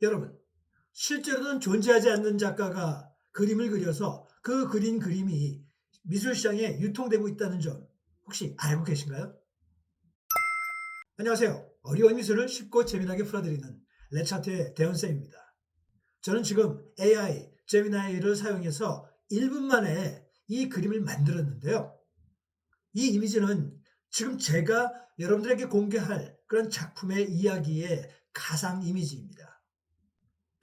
여러분, 실제로는 존재하지 않는 작가가 그림을 그려서 그 그린 그림이 미술시장에 유통되고 있다는 점 혹시 알고 계신가요? 안녕하세요. 어려운 미술을 쉽고 재미나게 풀어드리는 레차트의 대현쌤입니다. 저는 지금 AI, 제미나이를 사용해서 1분 만에 이 그림을 만들었는데요. 이 이미지는 지금 제가 여러분들에게 공개할 그런 작품의 이야기의 가상 이미지입니다.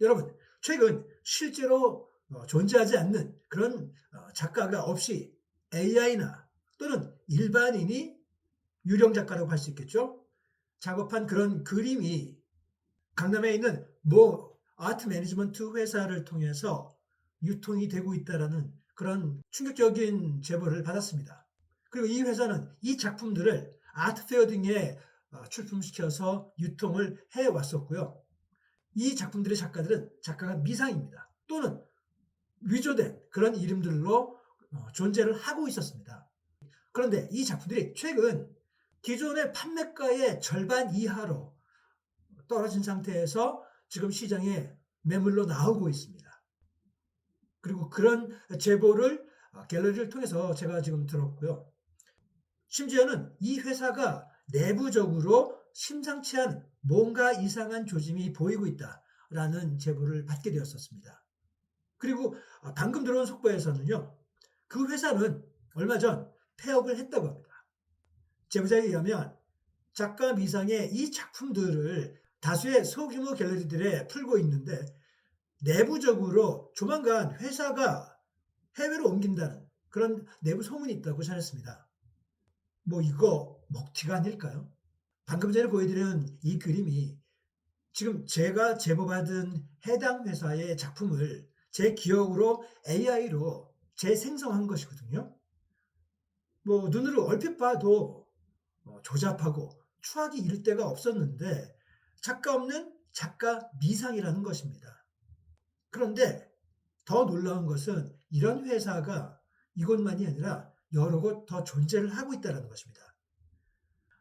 여러분, 최근 실제로 존재하지 않는 그런 작가가 없이 AI나 또는 일반인이 유령 작가라고 할 수 있겠죠? 작업한 그런 그림이 강남에 있는 모 아트 매니지먼트 회사를 통해서 유통이 되고 있다라는 그런 충격적인 제보를 받았습니다. 그리고 이 회사는 이 작품들을 아트페어 등에 출품시켜서 유통을 해왔었고요. 이 작품들의 작가들은 작가가 미상입니다. 또는 위조된 그런 이름들로 존재를 하고 있었습니다. 그런데 이 작품들이 최근 기존의 판매가의 절반 이하로 떨어진 상태에서 지금 시장에 매물로 나오고 있습니다. 그리고 그런 제보를 갤러리를 통해서 제가 지금 들었고요. 심지어는 이 회사가 내부적으로 심상치 않은 뭔가 이상한 조짐이 보이고 있다라는 제보를 받게 되었었습니다. 그리고 방금 들어온 속보에서는요. 그 회사는 얼마 전 폐업을 했다고 합니다. 제보자에 의하면 작가 미상의 이 작품들을 다수의 소규모 갤러리들에 풀고 있는데 내부적으로 조만간 회사가 해외로 옮긴다는 그런 내부 소문이 있다고 전했습니다. 뭐 이거 먹튀가 아닐까요? 방금 전에 보여드린 이 그림이 지금 제가 제보받은 해당 회사의 작품을 제 기억으로 AI로 재생성한 것이거든요. 뭐 눈으로 얼핏 봐도 조잡하고 추하기 이를 데가 없었는데 작가 없는 작가 미상이라는 것입니다. 그런데 더 놀라운 것은 이런 회사가 이곳만이 아니라 여러 곳 더 존재를 하고 있다는 것입니다.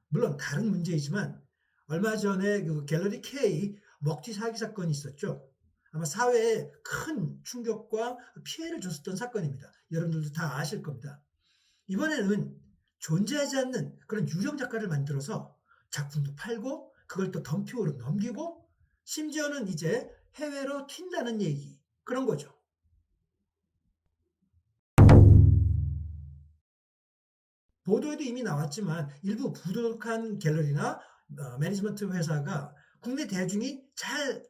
물론 다른 문제이지만 얼마 전에 그 갤러리 K 먹튀 사기 사건이 있었죠. 아마 사회에 큰 충격과 피해를 줬었던 사건입니다. 여러분들도 다 아실 겁니다. 이번에는 존재하지 않는 그런 유령 작가를 만들어서 작품도 팔고 그걸 또 덤핑으로 넘기고 심지어는 이제 해외로 튄다는 얘기 그런 거죠. 보도에도 이미 나왔지만 일부 부도덕한 갤러리나 매니지먼트 회사가 국내 대중이 잘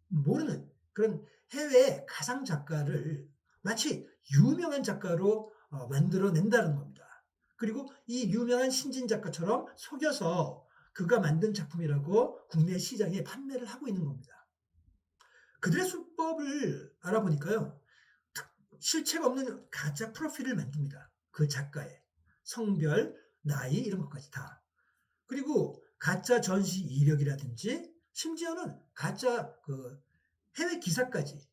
모르는 그런 해외의 가상 작가를 마치 유명한 작가로 만들어낸다는 겁니다. 그리고 이 유명한 신진 작가처럼 속여서 그가 만든 작품이라고 국내 시장에 판매를 하고 있는 겁니다. 그들의 수법을 알아보니까요. 실체가 없는 가짜 프로필을 만듭니다. 그 작가의 성별, 나이 이런 것까지 다. 그리고 가짜 전시 이력이라든지 심지어는 가짜 그 해외 기사까지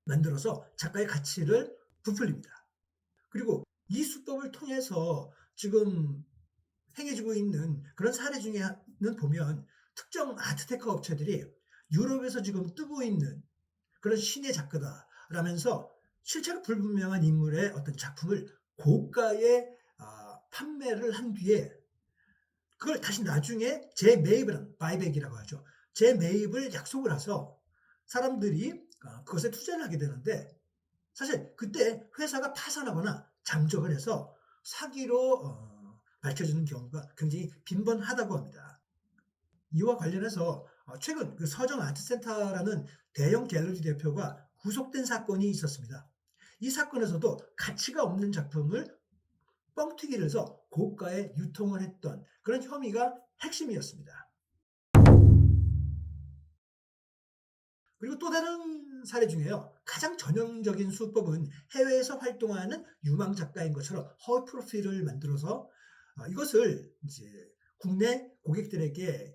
만들어서 작가의 가치를 부풀립니다. 그리고 이 수법을 통해서 지금 행해지고 있는 그런 사례 중에는 보면 특정 아트테크 업체들이 유럽에서 지금 뜨고 있는 그런 신의 작가다라면서 실체가 불분명한 인물의 어떤 작품을 고가에 판매를 한 뒤에 그걸 다시 나중에 재매입을 한 바이백이라고 하죠. 재매입을 약속을 해서 사람들이 그것에 투자를 하게 되는데 사실 그때 회사가 파산하거나 잠적을 해서 사기로 밝혀지는 경우가 굉장히 빈번하다고 합니다. 이와 관련해서 최근 그 서정 아트센터라는 대형 갤러리 대표가 구속된 사건이 있었습니다. 이 사건에서도 가치가 없는 작품을 뻥튀기를 해서 고가에 유통을 했던 그런 혐의가 핵심이었습니다. 그리고 또 다른 사례 중에요. 가장 전형적인 수법은 해외에서 활동하는 유망 작가인 것처럼 허위 프로필을 만들어서 이것을 이제 국내 고객들에게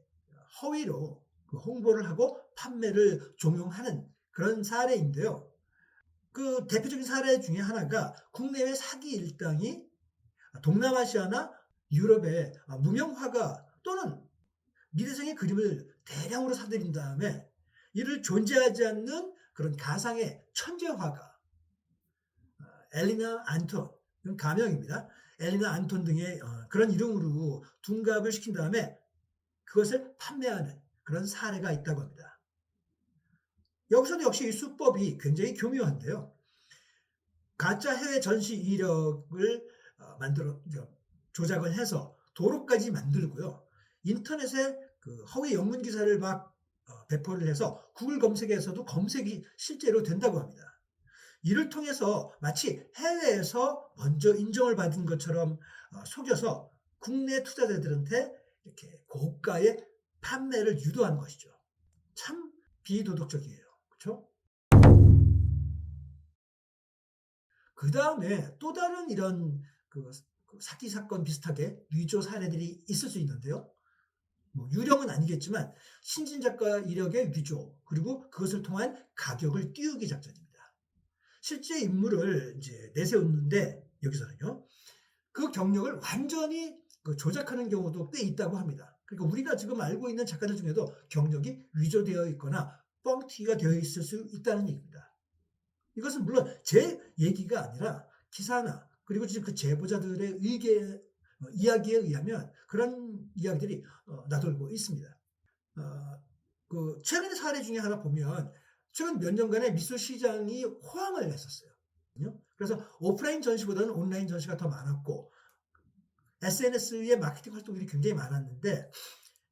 허위로 그 홍보를 하고 판매를 종용하는 그런 사례인데요. 그 대표적인 사례 중에 하나가 국내외 사기 일당이 동남아시아나 유럽의 무명 화가 또는 미대생의 그림을 대량으로 사들인 다음에 이를 존재하지 않는 그런 가상의 천재 화가 엘리나 안톤, 이건 가명입니다. 엘리나 안톤 등의 그런 이름으로 둔갑을 시킨 다음에 그것을 판매하는 그런 사례가 있다고 합니다. 여기서도 역시 이 수법이 굉장히 교묘한데요. 가짜 해외 전시 이력을 만들어 조작을 해서 도로까지 만들고요. 인터넷에 그 허위 영문 기사를 막 배포를 해서 구글 검색에서도 검색이 실제로 된다고 합니다. 이를 통해서 마치 해외에서 먼저 인정을 받은 것처럼 속여서 국내 투자자들한테 이렇게 고가의 판매를 유도하는 것이죠. 참 비도덕적이에요. 그렇죠? 그 다음에 또 다른 이런 그 사기 사건 비슷하게 위조 사례들이 있을 수 있는데요. 뭐 유령은 아니겠지만 신진 작가 이력의 위조, 그리고 그것을 통한 가격을 띄우기 작전입니다. 실제 인물을 이제 내세우는데 여기서는요, 그 경력을 완전히 조작하는 경우도 꽤 있다고 합니다. 그러니까 우리가 지금 알고 있는 작가들 중에도 경력이 위조되어 있거나 뻥튀기가 되어 있을 수 있다는 얘기입니다. 이것은 물론 제 얘기가 아니라 기사나 그리고 지금 그 제보자들의 이야기에 의하면 그런 이야기들이 나돌고 있습니다. 그 최근의 사례 중에 하나 보면 최근 몇 년간의 미술 시장이 호황을 했었어요. 그래서 오프라인 전시보다는 온라인 전시가 더 많았고 SNS의 마케팅 활동들이 굉장히 많았는데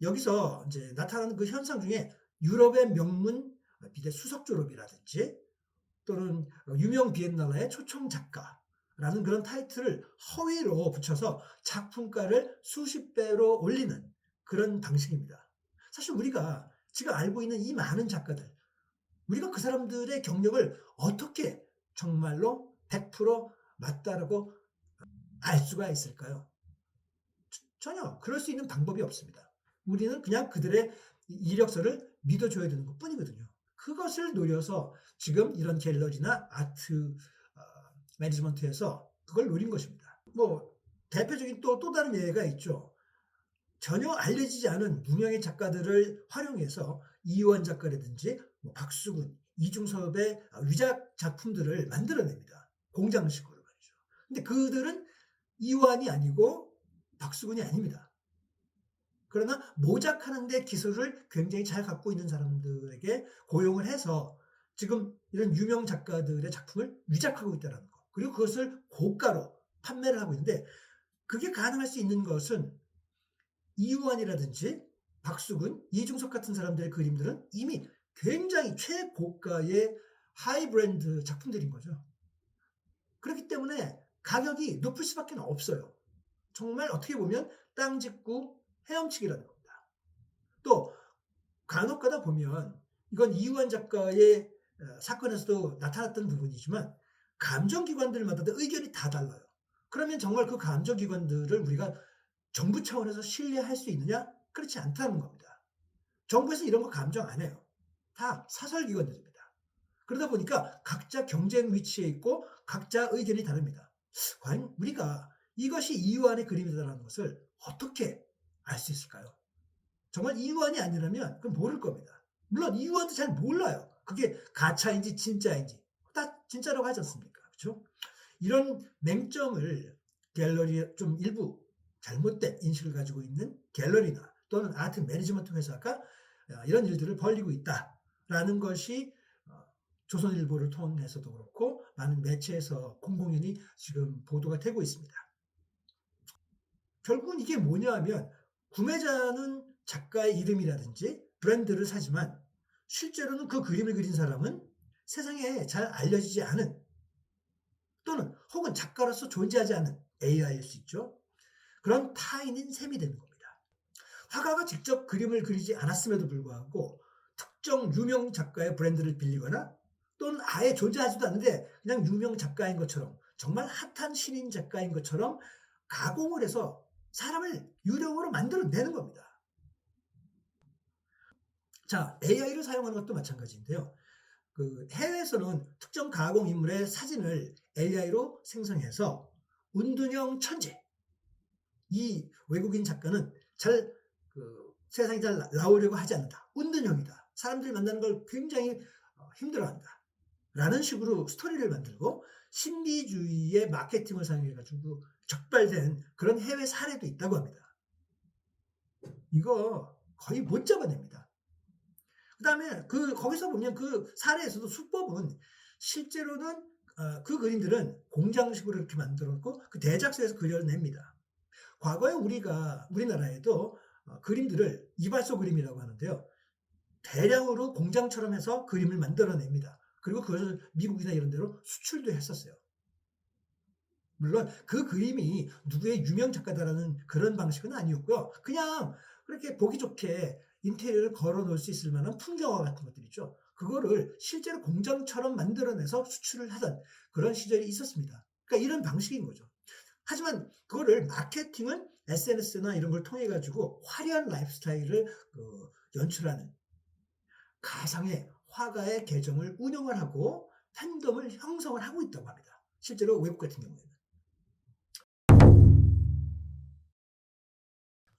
여기서 이제 나타나는 그 현상 중에 유럽의 명문 비대 수석 졸업이라든지 또는 유명 비엔날레의 초청 작가라는 그런 타이틀을 허위로 붙여서 작품가를 수십 배로 올리는 그런 방식입니다. 사실 우리가 지금 알고 있는 이 많은 작가들, 우리가 그 사람들의 경력을 어떻게 정말로 100% 맞다라고 알 수가 있을까요? 전혀 그럴 수 있는 방법이 없습니다. 우리는 그냥 그들의 이력서를 믿어줘야 되는 것 뿐이거든요. 그것을 노려서 지금 이런 갤러리나 아트 매니지먼트에서 그걸 노린 것입니다. 뭐 대표적인 또 다른 예가 있죠. 전혀 알려지지 않은 무명의 작가들을 활용해서 이완 작가라든지 박수근, 이중섭의 위작 작품들을 만들어냅니다. 공장식으로 말이죠. 근데 그들은 이완이 아니고 박수근이 아닙니다. 그러나 모작하는데 기술을 굉장히 잘 갖고 있는 사람들에게 고용을 해서 지금 이런 유명 작가들의 작품을 위작하고 있다는 거. 그리고 그것을 고가로 판매를 하고 있는데 그게 가능할 수 있는 것은 이우환이라든지 박수근, 이중석 같은 사람들의 그림들은 이미 굉장히 최고가의 하이 브랜드 작품들인 거죠. 그렇기 때문에 가격이 높을 수밖에 없어요. 정말 어떻게 보면 땅 짚고 헤엄치기라는 겁니다. 또 간혹 가다 보면 이건 이우환 작가의 사건에서도 나타났던 부분이지만 감정기관들마다도 의견이 다 달라요. 그러면 정말 그 감정기관들을 우리가 정부 차원에서 신뢰할 수 있느냐? 그렇지 않다는 겁니다. 정부에서 이런 거 감정 안 해요. 다 사설기관들입니다. 그러다 보니까 각자 경쟁 위치에 있고 각자 의견이 다릅니다. 과연 우리가 이것이 이완의 그림이다라는 것을 어떻게 알 수 있을까요? 정말 이완이 아니라면 그건 모를 겁니다. 물론 이완도 잘 몰라요. 그게 가차인지 진짜인지 다 진짜라고 하지 않습니까? 그렇죠? 이런 맹점을 갤러리 좀 일부 잘못된 인식을 가지고 있는 갤러리나 또는 아트 매니지먼트 회사가 이런 일들을 벌이고 있다라는 것이 조선일보를 통해서도 그렇고 많은 매체에서 공공연히 지금 보도가 되고 있습니다. 결국은 이게 뭐냐 하면 구매자는 작가의 이름이라든지 브랜드를 사지만 실제로는 그 그림을 그린 사람은 세상에 잘 알려지지 않은 또는 혹은 작가로서 존재하지 않은 AI일 수 있죠. 그런 타인인 셈이 되는 겁니다. 화가가 직접 그림을 그리지 않았음에도 불구하고 특정 유명 작가의 브랜드를 빌리거나 또는 아예 존재하지도 않는데 그냥 유명 작가인 것처럼 정말 핫한 신인 작가인 것처럼 가공을 해서 사람을 유령으로 만들어내는 겁니다. 자, AI를 사용하는 것도 마찬가지인데요. 그 해외에서는 특정 가공 인물의 사진을 AI로 생성해서 운둔형 천재, 이 외국인 작가는 세상에 잘 나오려고 하지 않는다. 운둔형이다. 사람들 만나는 걸 굉장히 힘들어한다. 라는 식으로 스토리를 만들고 신비주의의 마케팅을 사용해가지고 적발된 그런 해외 사례도 있다고 합니다. 이거 거의 못 잡아냅니다. 그 다음에 거기서 보면 그 사례에서도 수법은 실제로는 그 그림들은 공장식으로 이렇게 만들었고 그 대작소에서 그려냅니다. 과거에 우리나라에도 그림들을 이발소 그림이라고 하는데요. 대량으로 공장처럼 해서 그림을 만들어냅니다. 그리고 그것을 미국이나 이런 데로 수출도 했었어요. 물론 그 그림이 누구의 유명 작가다라는 그런 방식은 아니었고요. 그냥 그렇게 보기 좋게 인테리어를 걸어 놓을 수 있을 만한 풍경화 같은 것들 있죠. 그거를 실제로 공장처럼 만들어내서 수출을 하던 그런 시절이 있었습니다. 그러니까 이런 방식인 거죠. 하지만 그거를 마케팅은 SNS나 이런 걸 통해 가지고 화려한 라이프스타일을 연출하는 가상의 화가의 계정을 운영을 하고 팬덤을 형성을 하고 있다고 합니다. 실제로 외국 같은 경우에는.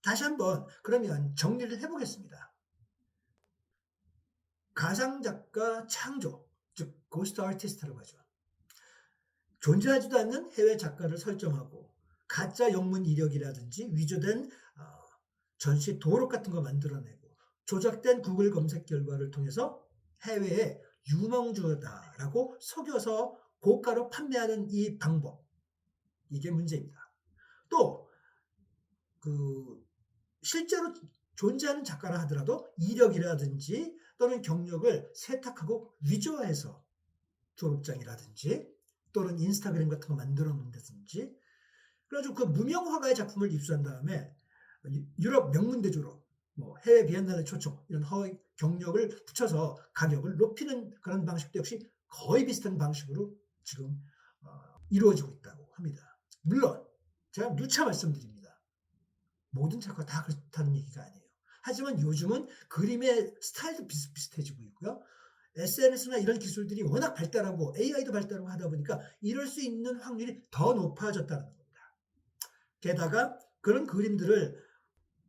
다시 한번 그러면 정리를 해보겠습니다. 가상작가 창조, 즉 고스트 아티스트라고 하죠. 존재하지도 않는 해외 작가를 설정하고 가짜 영문 이력이라든지 위조된 전시 도록 같은 거 만들어내고 조작된 구글 검색 결과를 통해서 해외에 유망주다라고 속여서 고가로 판매하는 이 방법, 이게 문제입니다. 또 실제로 존재하는 작가라 하더라도 이력이라든지 또는 경력을 세탁하고 위조해서 졸업장이라든지 또는 인스타그램 같은 거 만들어 놓는다든지 그래가지고 그 무명 화가의 작품을 입수한 다음에 유럽 명문대조로 해외 비엔날레 초청 이런 허위 경력을 붙여서 가격을 높이는 그런 방식도 역시 거의 비슷한 방식으로 지금 이루어지고 있다고 합니다. 물론 제가 누차 말씀드립니다. 모든 작가가 다 그렇다는 얘기가 아니에요. 하지만 요즘은 그림의 스타일도 비슷비슷해지고 있고요. SNS나 이런 기술들이 워낙 발달하고 AI도 발달하고 하다 보니까 이럴 수 있는 확률이 더 높아졌다는 겁니다. 게다가 그런 그림들을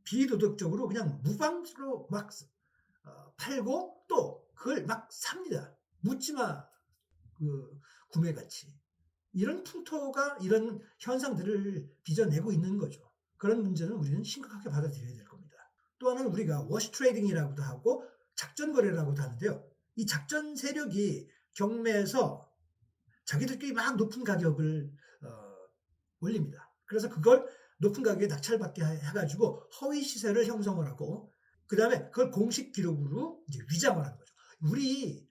비도덕적으로 그냥 무방으로 막 팔고 또 그걸 막 삽니다. 묻지마 구매 가치. 이런 풍토가 이런 현상들을 빚어내고 있는 거죠. 그런 문제는 우리는 심각하게 받아들여야 될 겁니다. 또 하나는 우리가 워시 트레이딩이라고도 하고 작전 거래라고도 하는데요. 이 작전 세력이 경매에서 자기들끼리 막 높은 가격을 올립니다. 그래서 그걸 높은 가격에 낙찰받게 해가지고 허위 시세를 형성을 하고 그 다음에 그걸 공식 기록으로 이제 위장을 하는 거죠. 우리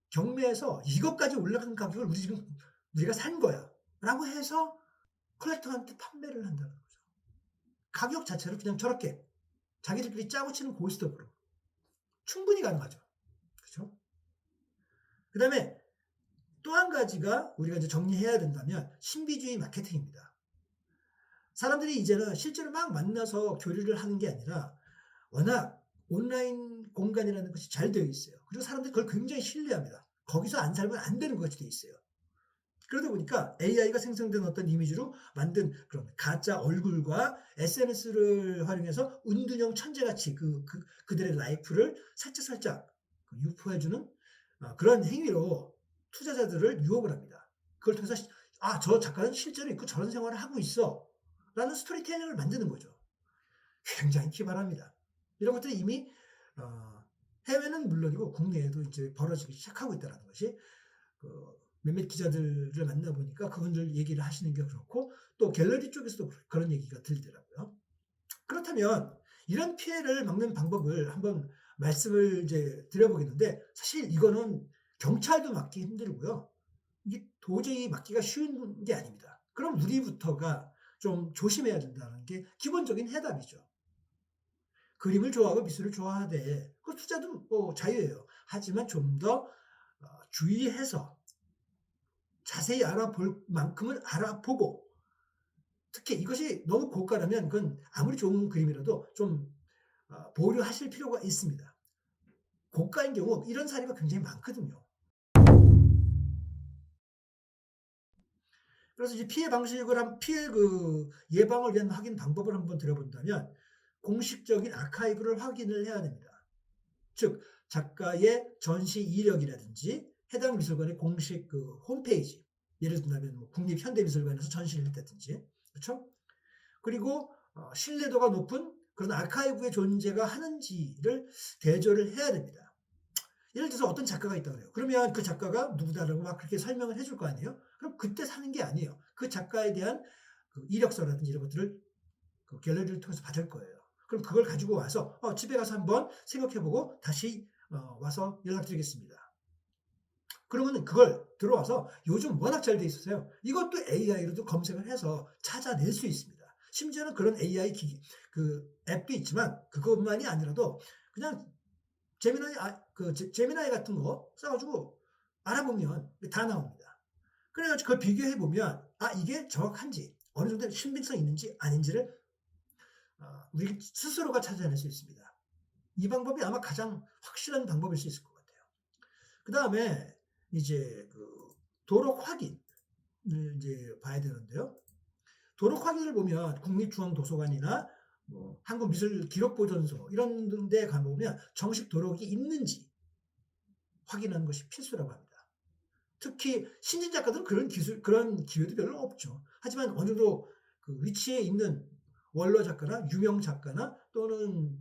경매에서 이것까지 올라간 가격을 우리가 산 거야 라고 해서 컬렉터한테 판매를 한다는 거죠. 가격 자체를 그냥 저렇게 자기들끼리 짜고 치는 고스톱으로 충분히 가능하죠. 그렇죠? 그 다음에 또 한 가지가 우리가 이제 정리해야 된다면 신비주의 마케팅입니다. 사람들이 이제는 실제로 막 만나서 교류를 하는 게 아니라 워낙 온라인 공간이라는 것이 잘 되어 있어요. 그리고 사람들이 그걸 굉장히 신뢰합니다. 거기서 안 살면 안 되는 것이 되어 있어요. 그러다 보니까 AI가 생성된 어떤 이미지로 만든 그런 가짜 얼굴과 SNS를 활용해서 은둔형 천재같이 그들의 라이프를 살짝 유포해주는 그런 행위로 투자자들을 유혹을 합니다. 그걸 통해서 저 작가는 실제로 있고 저런 생활을 하고 있어 라는 스토리텔링을 만드는 거죠. 굉장히 기발합니다. 이런 것들이 이미 해외는 물론이고 국내에도 이제 벌어지기 시작하고 있다는 것이 몇몇 기자들을 만나보니까 그분들 얘기를 하시는 게 그렇고 또 갤러리 쪽에서도 그런 얘기가 들리더라고요. 그렇다면 이런 피해를 막는 방법을 한번 말씀을 이제 드려보겠는데 사실 이거는 경찰도 막기 힘들고요. 이게 도저히 막기가 쉬운 게 아닙니다. 그럼 우리부터가 좀 조심해야 된다는 게 기본적인 해답이죠. 그림을 좋아하고 미술을 좋아하되 그 투자도 자유예요. 하지만 좀 더 주의해서 자세히 알아볼 만큼은 알아보고 특히 이것이 너무 고가라면 그건 아무리 좋은 그림이라도 좀 보류하실 필요가 있습니다. 고가인 경우 이런 사례가 굉장히 많거든요. 그래서 이제 피해 예방을 위한 확인 방법을 한번 드려본다면 공식적인 아카이브를 확인을 해야 됩니다. 즉 작가의 전시 이력이라든지 해당 미술관의 공식 그 홈페이지, 예를 든다면 뭐 국립현대미술관에서 전시를 했다든지, 그렇죠? 그리고 신뢰도가 높은 그런 아카이브의 존재가 하는지를 대조를 해야 됩니다. 예를 들어서 어떤 작가가 있다고 그래요. 그러면 그 작가가 누구다라고 막 그렇게 설명을 해줄 거 아니에요? 그럼 그때 사는 게 아니에요. 그 작가에 대한 그 이력서라든지 이런 것들을 그 갤러리를 통해서 받을 거예요. 그럼 그걸 가지고 와서 집에 가서 한번 생각해보고 다시 와서 연락드리겠습니다. 그러면 그걸 들어와서 요즘 워낙 잘 돼 있어서요. 이것도 AI로도 검색을 해서 찾아낼 수 있습니다. 심지어는 그런 AI 그 앱도 있지만 그것만이 아니라도 그냥 제미나이 같은 거 써가지고 알아보면 다 나옵니다. 그래가지고 그걸 비교해 보면 이게 정확한지 어느 정도 신빙성 있는지 아닌지를 우리 스스로가 찾아낼 수 있습니다. 이 방법이 아마 가장 확실한 방법일 수 있을 것 같아요. 그 다음에 이제 그 도록 확인을 이제 봐야 되는데요. 도록 확인을 보면 국립중앙도서관이나 뭐 한국미술기록보존소 이런 데 가보면 정식 도록이 있는지 확인하는 것이 필수라고 합니다. 특히 신진 작가들은 그런 기회도 별로 없죠. 하지만 어느 정도 그 위치에 있는 원로 작가나 유명 작가나 또는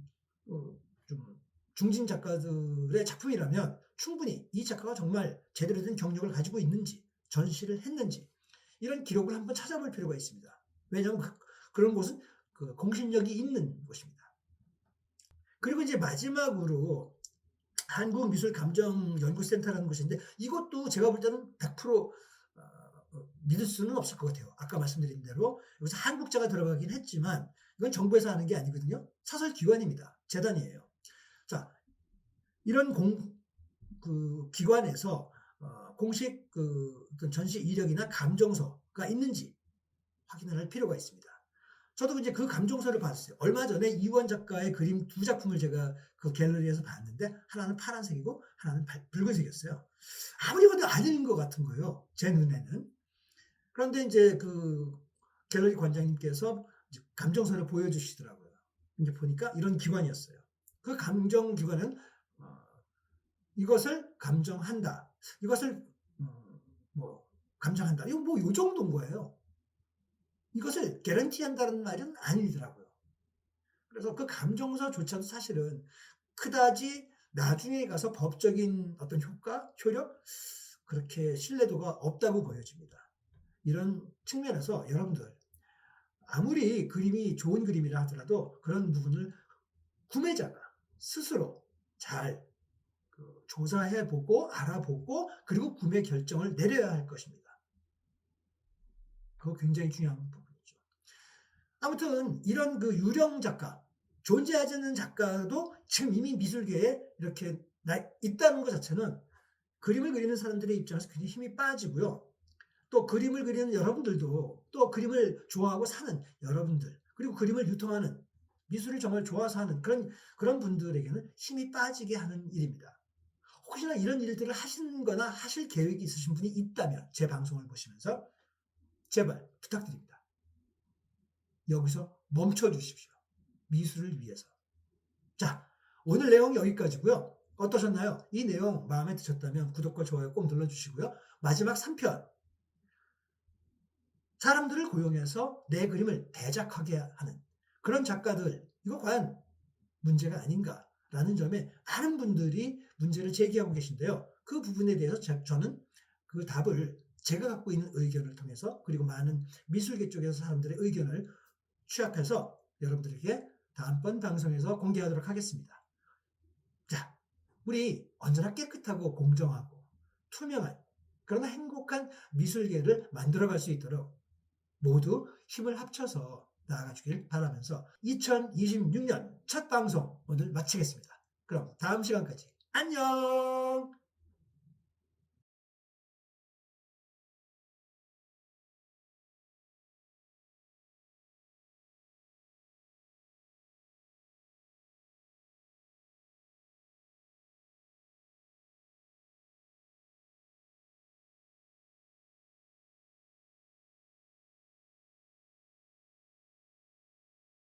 좀 중진 작가들의 작품이라면 충분히 이 작가가 정말 제대로 된 경력을 가지고 있는지, 전시를 했는지 이런 기록을 한번 찾아볼 필요가 있습니다. 왜냐하면 그런 곳은 그 공신력이 있는 곳입니다. 그리고 이제 마지막으로 한국미술감정연구센터라는 곳인데 이것도 제가 볼 때는 100% 믿을 수는 없을 것 같아요. 아까 말씀드린 대로 여기서 한국자가 들어가긴 했지만 이건 정부에서 하는 게 아니거든요. 사설기관입니다. 재단이에요. 자, 이런 기관에서 공식 어떤 전시 이력이나 감정서가 있는지 확인을 할 필요가 있습니다. 저도 이제 그 감정서를 봤어요. 얼마 전에 이우원 작가의 그림 2작품을 제가 그 갤러리에서 봤는데 하나는 파란색이고 하나는 붉은색이었어요. 아무리 봐도 아닌 것 같은 거예요. 제 눈에는. 그런데 이제 그 갤러리 관장님께서 이제 감정서를 보여주시더라고요. 이제 보니까 이런 기관이었어요. 그 감정 기관은 이것을 감정한다. 이것을 뭐 감정한다. 이거 뭐 요 정도인 거예요. 이것을 개런티한다는 말은 아니더라고요. 그래서 그 감정서조차도 사실은 그다지 나중에 가서 법적인 어떤 효력 그렇게 신뢰도가 없다고 보여집니다. 이런 측면에서 여러분들 아무리 그림이 좋은 그림이라 하더라도 그런 부분을 구매자가 스스로 잘 조사해보고 알아보고 그리고 구매 결정을 내려야 할 것입니다. 그거 굉장히 중요한 부분이죠. 아무튼 이런 그 유령 작가, 존재하지 않는 작가도 지금 이미 미술계에 이렇게 있다는 것 자체는 그림을 그리는 사람들의 입장에서 굉장히 힘이 빠지고요. 또 그림을 그리는 여러분들도 또 그림을 좋아하고 사는 여러분들 그리고 그림을 유통하는 미술을 정말 좋아서 하는 그런 분들에게는 힘이 빠지게 하는 일입니다. 혹시나 이런 일들을 하시는 거나 하실 계획이 있으신 분이 있다면 제 방송을 보시면서 제발 부탁드립니다. 여기서 멈춰 주십시오. 미술을 위해서. 자, 오늘 내용 여기까지고요. 어떠셨나요? 이 내용 마음에 드셨다면 구독과 좋아요 꼭 눌러주시고요. 마지막 3편 사람들을 고용해서 내 그림을 대작하게 하는 그런 작가들 이거 과연 문제가 아닌가라는 점에 많은 분들이 문제를 제기하고 계신데요. 그 부분에 대해서 저는 그 답을 제가 갖고 있는 의견을 통해서 그리고 많은 미술계 쪽에서 사람들의 의견을 취합해서 여러분들에게 다음번 방송에서 공개하도록 하겠습니다. 자, 우리 언제나 깨끗하고 공정하고 투명한 그러나 행복한 미술계를 만들어갈 수 있도록 모두 힘을 합쳐서 나아가주길 바라면서 2026년 첫 방송 오늘 마치겠습니다. 그럼 다음 시간까지 안녕!